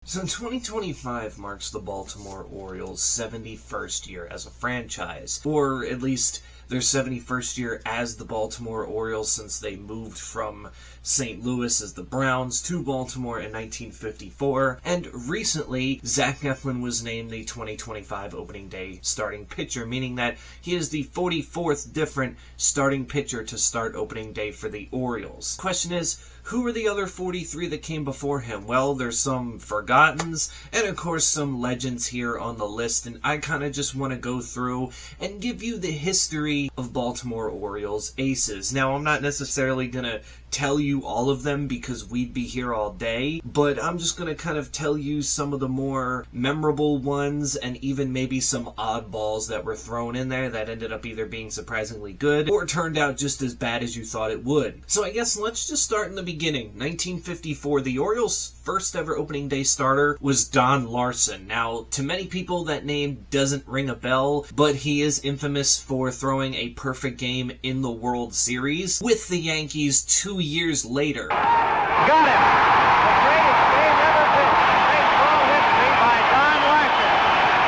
So 2025 marks the Baltimore Orioles' 71st year as a franchise, or at least their 71st year as the Baltimore Orioles since they moved from St. Louis as the Browns to Baltimore in 1954, and recently Zach Eflin was named the 2025 opening day starting pitcher, meaning that he is the 44th different starting pitcher to start opening day for the Orioles. Question is, who are the other 43 that came before him? Well, there's some forgottens, and of course some legends here on the list, and I kind of just want to go through and give you the history of Baltimore Orioles aces. Now, I'm not necessarily going to tell you all of them because we'd be here all day, but I'm just going to kind of tell you some of the more memorable ones and even maybe some oddballs that were thrown in there that ended up either being surprisingly good or turned out just as bad as you thought it would. So I guess let's just start in the beginning. 1954, the Orioles' first ever opening day starter was Don Larson. Now, to many people that name doesn't ring a bell, but he is infamous for throwing a perfect game in the World Series with the Yankees 2 years later. Got him! The greatest game ever pitched. Baseball history by Don Larson.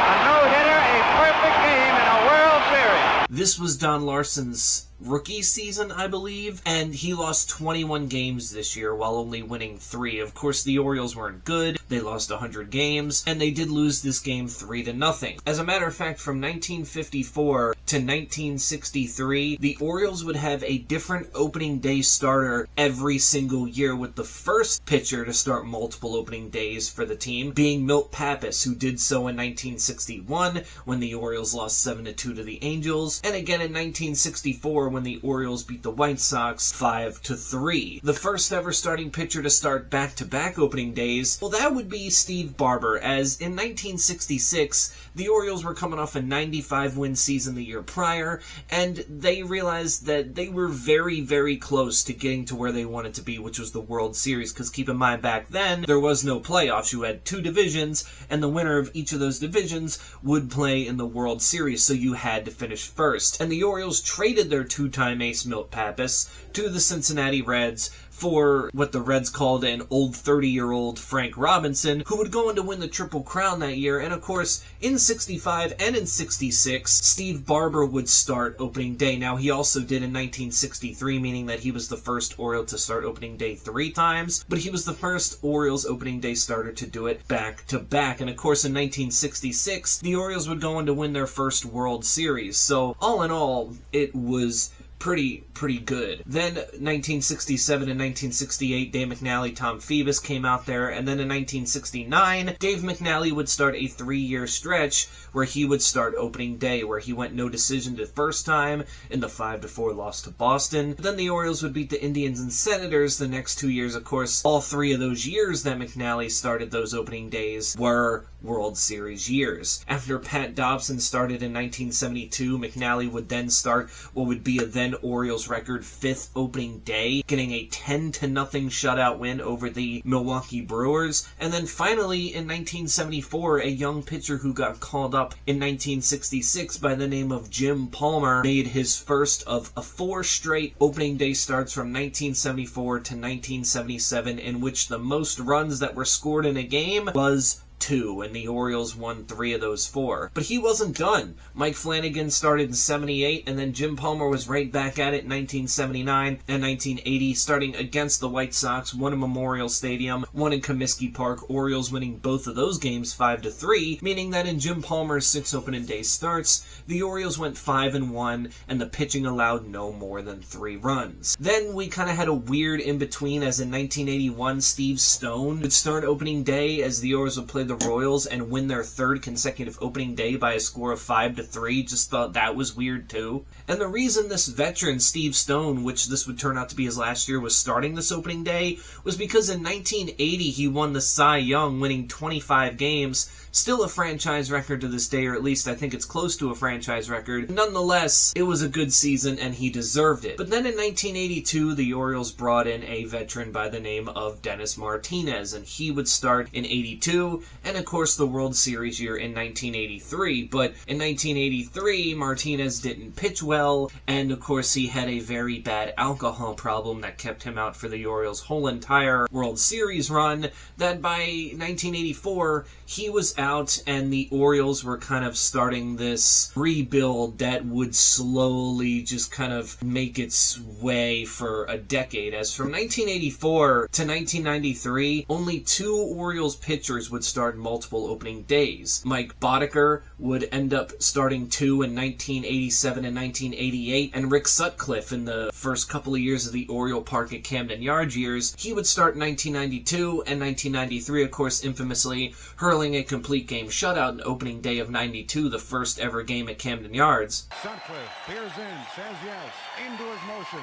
A no-hitter, a perfect game in a World Series. This was Don Larson's rookie season, I believe, and he lost 21 games this year while only winning 3. Of course, the Orioles weren't good. They lost 100 games, and they did lose this game 3-0. As a matter of fact, from 1954 to 1963, the Orioles would have a different opening day starter every single year, with the first pitcher to start multiple opening days for the team being Milt Pappas, who did so in 1961 when the Orioles lost 7-2 to the Angels, and again in 1964 when the Orioles beat the White Sox 5-3. The first ever starting pitcher to start back-to-back opening days, well, that would be Steve Barber, as in 1966, the Orioles were coming off a 95-win season the year prior, and they realized that they were very, very close to getting to where they wanted to be, which was the World Series, because keep in mind, back then, there was no playoffs. You had 2 divisions, and the winner of each of those divisions would play in the World Series, so you had to finish first. And the Orioles traded their two-time ace Milt Pappas to the Cincinnati Reds for what the Reds called an old 30-year-old Frank Robinson, who would go on to win the Triple Crown that year. And of course, in 65 and in 66, Steve Barber would start opening day. Now, he also did in 1963, meaning that he was the first Oriole to start opening day 3 times, but he was the first Orioles opening day starter to do it back-to-back. And of course, in 1966, the Orioles would go on to win their first World Series. So, all in all, it was pretty good. Then 1967 and 1968, Dave McNally, Tom Phoebus came out there, and then in 1969, Dave McNally would start a 3-year stretch where he would start opening day, where he went no decision the first time in the 5-4 loss to Boston. Then the Orioles would beat the Indians and Senators the next 2 years. Of course, all 3 of those years that McNally started those opening days were World Series years. After Pat Dobson started in 1972, McNally would then start what would be a then Orioles record 5th opening day, getting a 10-0 shutout win over the Milwaukee Brewers. And then finally, in 1974, a young pitcher who got called up in 1966 by the name of Jim Palmer made his first of 4 straight opening day starts from 1974 to 1977, in which the most runs that were scored in a game was 2, and the Orioles won 3 of those 4. But he wasn't done. Mike Flanagan started in 78, and then Jim Palmer was right back at it in 1979 and 1980, starting against the White Sox, one in Memorial Stadium, one in Comiskey Park, Orioles winning both of those games 5-3, meaning that in Jim Palmer's 6 opening day starts, the Orioles went 5-1, and the pitching allowed no more than 3 runs. Then we kind of had a weird in-between, as in 1981, Steve Stone would start opening day as the Orioles would play the Royals and win their 3rd consecutive opening day by a score of 5-3. Just thought that was weird too. And the reason this veteran, Steve Stone, which this would turn out to be his last year, was starting this opening day was because in 1980 he won the Cy Young, winning 25 games. Still a franchise record to this day, or at least I think it's close to a franchise record. Nonetheless, it was a good season and he deserved it. But then in 1982, the Orioles brought in a veteran by the name of Dennis Martinez, and he would start in 82 and of course the World Series year in 1983. But in 1983, Martinez didn't pitch well, and of course he had a very bad alcohol problem that kept him out for the Orioles' whole entire World Series run, that by 1984, he was out, and the Orioles were kind of starting this rebuild that would slowly just kind of make its way for a decade. As from 1984 to 1993, only 2 Orioles pitchers would start multiple opening days. Mike Boddicker would end up starting 2 in 1987 and 1988, and Rick Sutcliffe in the first couple of years of the Oriole Park at Camden Yards years, he would start in 1992 and 1993, of course, infamously hurling a complete game shutout on opening day of 92, the first ever game at Camden Yards. Sutcliffe peers in, says yes, into his motion.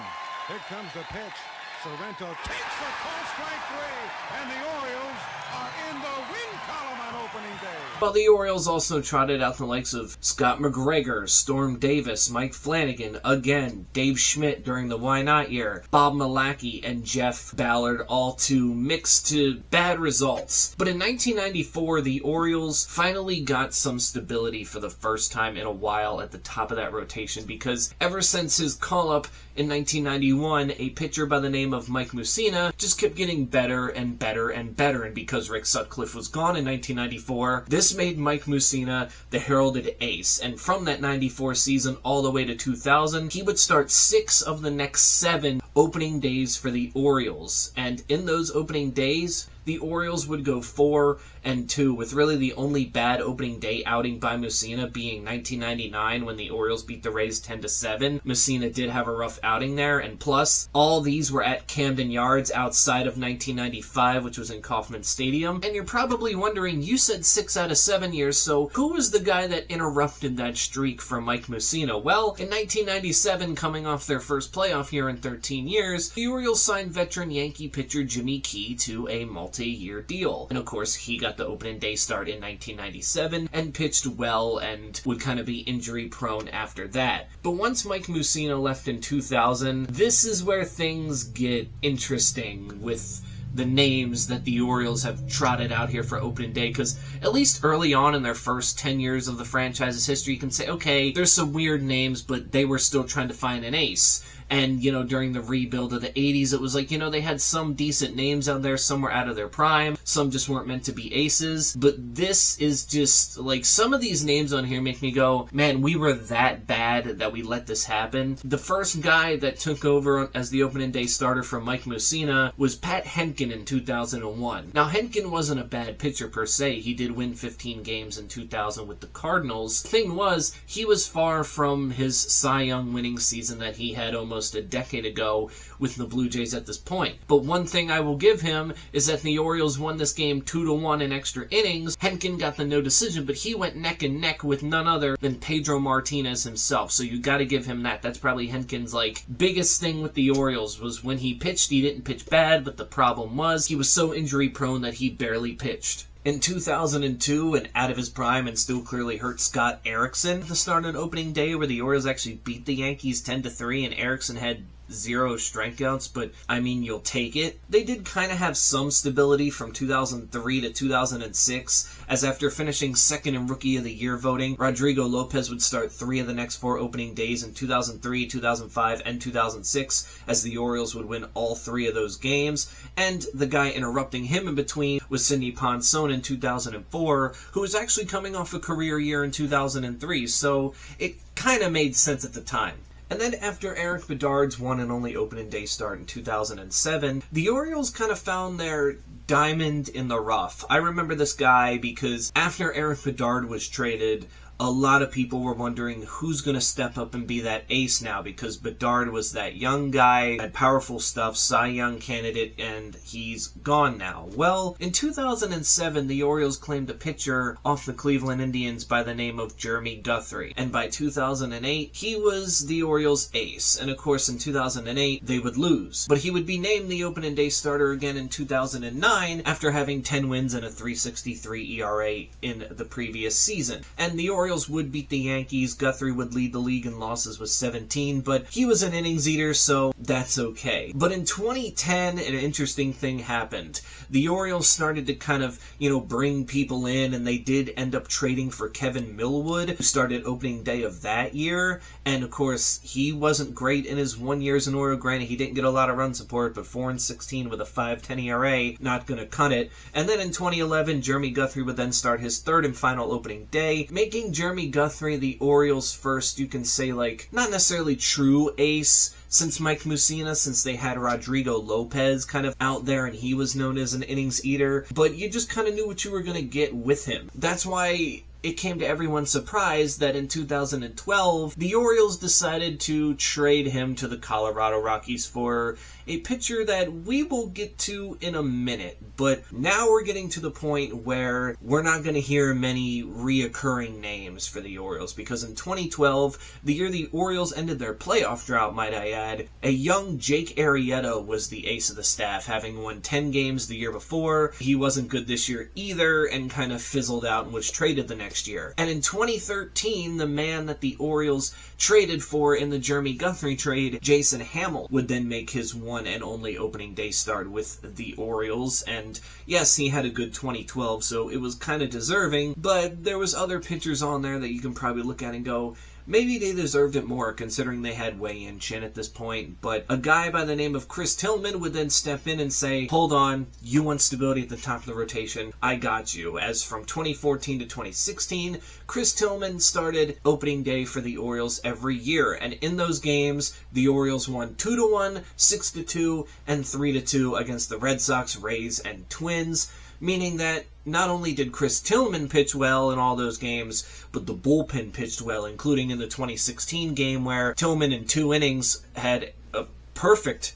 Here comes the pitch. Sorrento takes the call, strike 3, and the Orioles are in the win column on opening day. Well, the Orioles also trotted out the likes of Scott McGregor, Storm Davis, Mike Flanagan, again, Dave Schmidt during the Why Not year, Bob Malachy, and Jeff Ballard, all to mixed to bad results. But in 1994, the Orioles finally got some stability for the first time in a while at the top of that rotation, because ever since his call-up in 1991, a pitcher by the name of Mike Mussina just kept getting better and better and better, and because Rick Sutcliffe was gone in 1994, this made Mike Mussina the heralded ace, and from that 94 season all the way to 2000, he would start 6 of the next 7 opening days for the Orioles, and in those opening days, the Orioles would go 4-2, with really the only bad opening day outing by Mussina being 1999 when the Orioles beat the Rays 10-7. Mussina did have a rough outing there, and plus, all these were at Camden Yards outside of 1995, which was in Kauffman Stadium. And you're probably wondering, you said 6 out of 7 years, so who was the guy that interrupted that streak for Mike Mussina? Well, in 1997, coming off their first playoff year in 13 years, the Orioles signed veteran Yankee pitcher Jimmy Key to a multi-year deal. And of course, he got the opening day start in 1997 and pitched well and would kind of be injury prone after that. But once Mike Mussina left in 2000, this is where things get interesting with the names that the Orioles have trotted out here for opening day, because at least early on in their first 10 years of the franchise's history, you can say, okay, there's some weird names, but they were still trying to find an ace. And, you know, during the rebuild of the 80s, it was like, you know, they had some decent names out there. Some were out of their prime. Some just weren't meant to be aces. But this is just, like, some of these names on here make me go, man, we were that bad that we let this happen. The first guy that took over as the opening day starter from Mike Mussina was Pat Henkin in 2001. Now, Henkin wasn't a bad pitcher per se. He did win 15 games in 2000 with the Cardinals. The thing was, he was far from his Cy Young winning season that he had almost a decade ago with the Blue Jays at this point. But one thing I will give him is that the Orioles won this game 2-1 in extra innings. Henkin got the no decision, but he went neck and neck with none other than Pedro Martinez himself. So you got to give him that. That's probably Henkin's biggest thing with the Orioles, was when he pitched, he didn't pitch bad, but the problem was he was so injury prone that he barely pitched. In 2002, and out of his prime and still clearly hurt, Scott Erickson to start an opening day where the Orioles actually beat the Yankees 10-3, and Erickson had 0 strikeouts, but I mean, you'll take it. They did kind of have some stability from 2003 to 2006, as after finishing second in Rookie of the Year voting, Rodrigo Lopez would start 3 of the next 4 opening days in 2003, 2005, and 2006, as the Orioles would win all 3 of those games, and the guy interrupting him in between was Sidney Ponson in 2004, who was actually coming off a career year in 2003, so it kind of made sense at the time. And then after Eric Bedard's one and only opening day start in 2007, the Orioles kind of found their diamond in the rough. I remember this guy because after Eric Bedard was traded, a lot of people were wondering who's going to step up and be that ace now, because Bedard was that young guy, had powerful stuff, Cy Young candidate, and he's gone now. Well, in 2007, the Orioles claimed a pitcher off the Cleveland Indians by the name of Jeremy Guthrie, and by 2008, he was the Orioles' ace, and of course in 2008, they would lose. But he would be named the opening day starter again in 2009 after having 10 wins and a .363 ERA in the previous season. And the Orioles Orioles would beat the Yankees. Guthrie would lead the league in losses with 17, but he was an innings eater, so that's okay. But in 2010, an interesting thing happened. The Orioles started to kind of, bring people in, and they did end up trading for Kevin Millwood, who started opening day of that year. And of course, he wasn't great in his 1 year as an Oriole. Granted, he didn't get a lot of run support, but 4-16 with a 5.10 ERA, not gonna cut it. And then in 2011, Jeremy Guthrie would then start his third and final opening day, making Jeremy Guthrie the Orioles' first, you can say, not necessarily true ace since Mike Mussina, since they had Rodrigo Lopez kind of out there and he was known as an innings eater, but you just kind of knew what you were going to get with him. That's why it came to everyone's surprise that in 2012, the Orioles decided to trade him to the Colorado Rockies for a pitcher that we will get to in a minute. But now we're getting to the point where we're not going to hear many reoccurring names for the Orioles, because in 2012, the year the Orioles ended their playoff drought, might I add, a young Jake Arrieta was the ace of the staff, having won 10 games the year before. He wasn't good this year either and kind of fizzled out and was traded the next year. And in 2013, the man that the Orioles traded for in the Jeremy Guthrie trade, Jason Hamill, would then make his one and only opening day start with the Orioles. And yes, he had a good 2012, so it was kind of deserving, but there was other pitchers on there that you can probably look at and go, maybe they deserved it more, considering they had Wei-Yin Chin at this point. But a guy by the name of Chris Tillman would then step in and say, hold on, you want stability at the top of the rotation, I got you. As from 2014 to 2016, Chris Tillman started opening day for the Orioles every year. And in those games, the Orioles won 2-1, 6-2, and 3-2 against the Red Sox, Rays, and Twins. Meaning that not only did Chris Tillman pitch well in all those games, but the bullpen pitched well, including in the 2016 game where Tillman in 2 innings had a perfect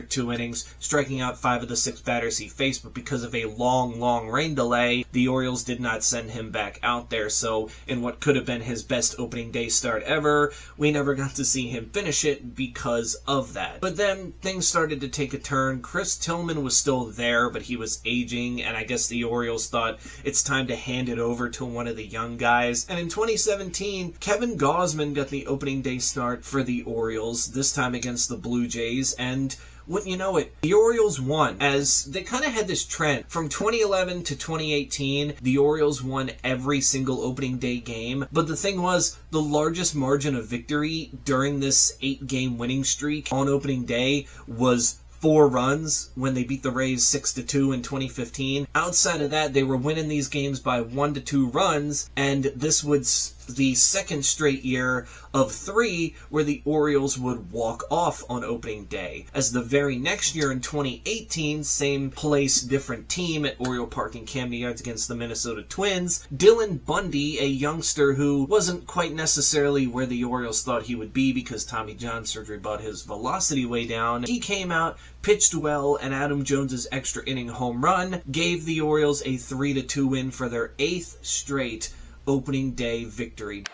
2 innings, striking out 5 of the 6 batters he faced, but because of a long rain delay, the Orioles did not send him back out there. So in what could have been his best opening day start ever, we never got to see him finish it because of that. But then things started to take a turn. Chris Tillman was still there, but he was aging, and I guess the Orioles thought it's time to hand it over to one of the young guys. And in 2017, Kevin Gausman got the opening day start for the Orioles, this time against the Blue Jays, and wouldn't you know it, the Orioles won, as they kind of had this trend. From 2011 to 2018, the Orioles won every single opening day game, but the thing was, the largest margin of victory during this 8-game winning streak on opening day was 4 runs when they beat the Rays 6-2 in 2015. Outside of that, they were winning these games by 1 to 2 runs, and this was the second straight year of 3 where the Orioles would walk off on opening day. As the very next year in 2018, same place, different team at Oriole Park in Camden Yards against the Minnesota Twins, Dylan Bundy, a youngster who wasn't quite necessarily where the Orioles thought he would be because Tommy John surgery brought his velocity way down, he came out, pitched well, and Adam Jones's extra inning home run gave the Orioles a 3-2 win for their 8th straight opening day victory.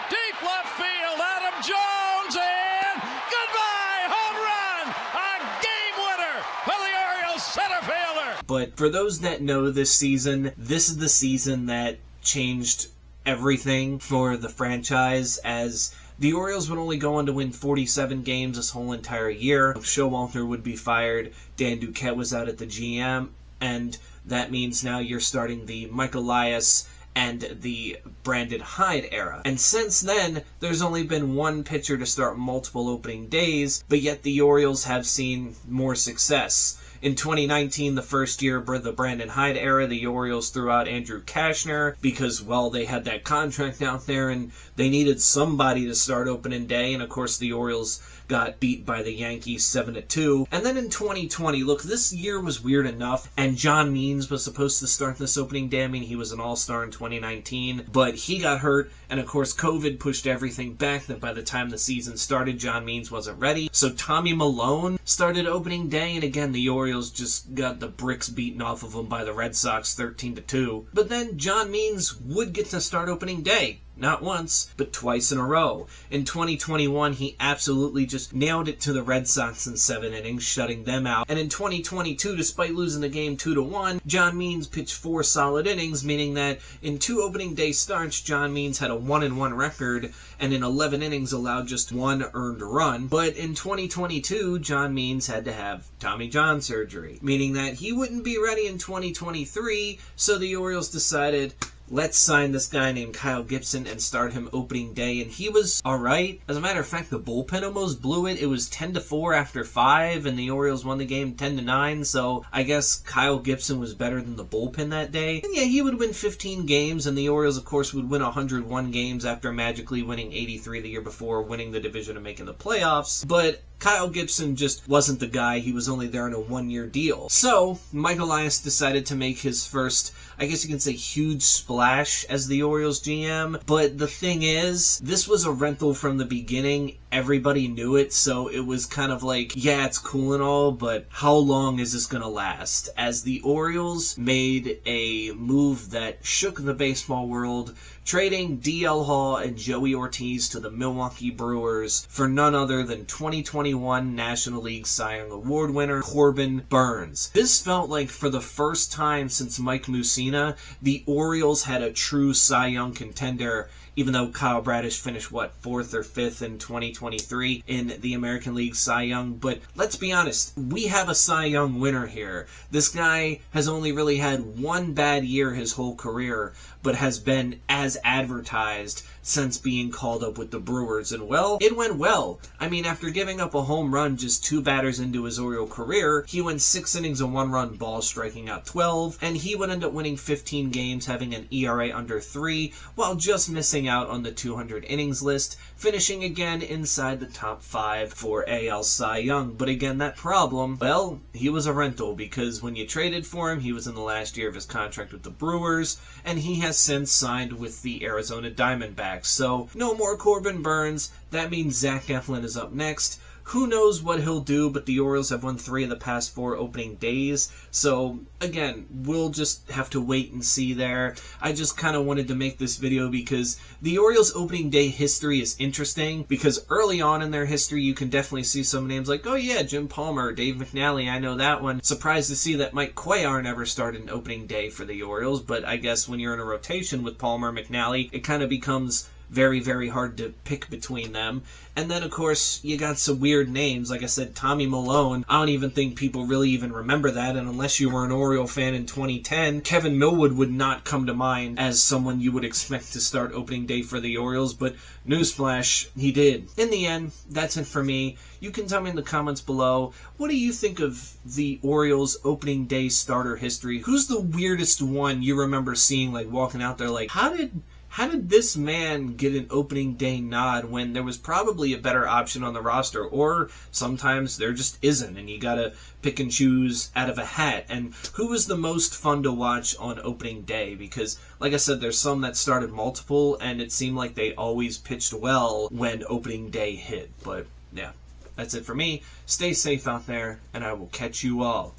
Deep left field, Adam Jones, and goodbye, home run, a game winner for the Orioles center fielder. But for those that know this season, this is the season that changed everything for the franchise, as the Orioles would only go on to win 47 games this whole entire year. Showalter would be fired, Dan Duquette was out at the GM, and that means now you're starting the Mike Elias and the Brandon Hyde era. And since then, there's only been one pitcher to start multiple opening days, but yet the Orioles have seen more success. In 2019, the first year of the Brandon Hyde era, the Orioles threw out Andrew Kashner because, well, they had that contract out there and they needed somebody to start opening day, and of course the Orioles got beat by the Yankees 7-2. And then in 2020, look, this year was weird enough, and John Means was supposed to start this opening day. I mean, he was an all-star in 2019, but he got hurt, and of course COVID pushed everything back. That by the time the season started, John Means wasn't ready. So Tommy Malone started opening day, and again, the Orioles just got the bricks beaten off of them by the Red Sox 13-2. But then John Means would get to start opening day. not once, but twice in a row. In 2021, he absolutely just nailed it to the Red Sox in 7 innings, shutting them out. And in 2022, despite losing the game 2-1, John Means pitched 4 solid innings, meaning that in 2 opening day starts, John Means had a 1-1 record, and in 11 innings allowed just 1 earned run. But in 2022, John Means had to have Tommy John surgery, meaning that he wouldn't be ready in 2023, so the Orioles decided, let's sign this guy named Kyle Gibson and start him opening day, and he was alright. As a matter of fact, the bullpen almost blew it. It was 10-4 after 5, and the Orioles won the game 10-9, so I guess Kyle Gibson was better than the bullpen that day. And yeah, he would win 15 games, and the Orioles, of course, would win 101 games after magically winning 83 the year before, winning the division and making the playoffs. But Kyle Gibson just wasn't the guy. He was only there on a 1-year deal. So, Mike Elias decided to make his first, I guess you can say, huge splash as the Orioles GM. But the thing is, this was a rental from the beginning. Everybody knew it, so it was kind of like, yeah, it's cool and all, but how long is this going to last? As the Orioles made a move that shook the baseball world, trading DL Hall and Joey Ortiz to the Milwaukee Brewers for none other than 2021 National League Cy Young Award winner Corbin Burnes. This felt like, for the first time since Mike Mussina, the Orioles had a true Cy Young contender, even though Kyle Bradish finished, 4th or 5th in 2023 in the American League Cy Young. But let's be honest, we have a Cy Young winner here. This guy has only really had 1 bad year his whole career, but has been as advertised since being called up with the Brewers. And well, it went well. I mean, after giving up a home run just 2 batters into his Oriole career, he went 6 innings and 1 run ball, striking out 12, and he would end up winning 15 games, having an ERA under 3, while just missing out on the 200 innings list, finishing again inside the top 5 for AL Cy Young. But again, that problem, well, he was a rental, because when you traded for him, he was in the last year of his contract with the Brewers, and he has since signed with the Arizona Diamondbacks. So, no more Corbin Burnes. That means Zach Eflin is up next. Who knows what he'll do, but the Orioles have won 3 of the past 4 opening days. So, again, we'll just have to wait and see there. I just kind of wanted to make this video because the Orioles opening day history is interesting, because early on in their history, you can definitely see some names like, oh yeah, Jim Palmer, Dave McNally, I know that one. Surprised to see that Mike Cuellar never started an opening day for the Orioles, but I guess when you're in a rotation with Palmer, McNally, it kind of becomes very, very hard to pick between them. And then, of course, you got some weird names. Like I said, Tommy Malone. I don't even think people really even remember that. And unless you were an Oriole fan in 2010, Kevin Millwood would not come to mind as someone you would expect to start opening day for the Orioles. But newsflash, he did. In the end, that's it for me. You can tell me in the comments below, what do you think of the Orioles opening day starter history? Who's the weirdest one you remember seeing, like, walking out there like, how did this man get an opening day nod when there was probably a better option on the roster? Or sometimes there just isn't, and you gotta pick and choose out of a hat. And who was the most fun to watch on opening day? Because, like I said, there's some that started multiple, and it seemed like they always pitched well when opening day hit. But, yeah, that's it for me. Stay safe out there, and I will catch you all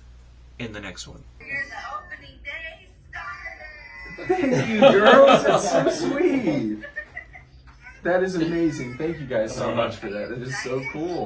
in the next one. Thank you, girls. That's so sweet. That is amazing. Thank you guys so much for that. That is so cool.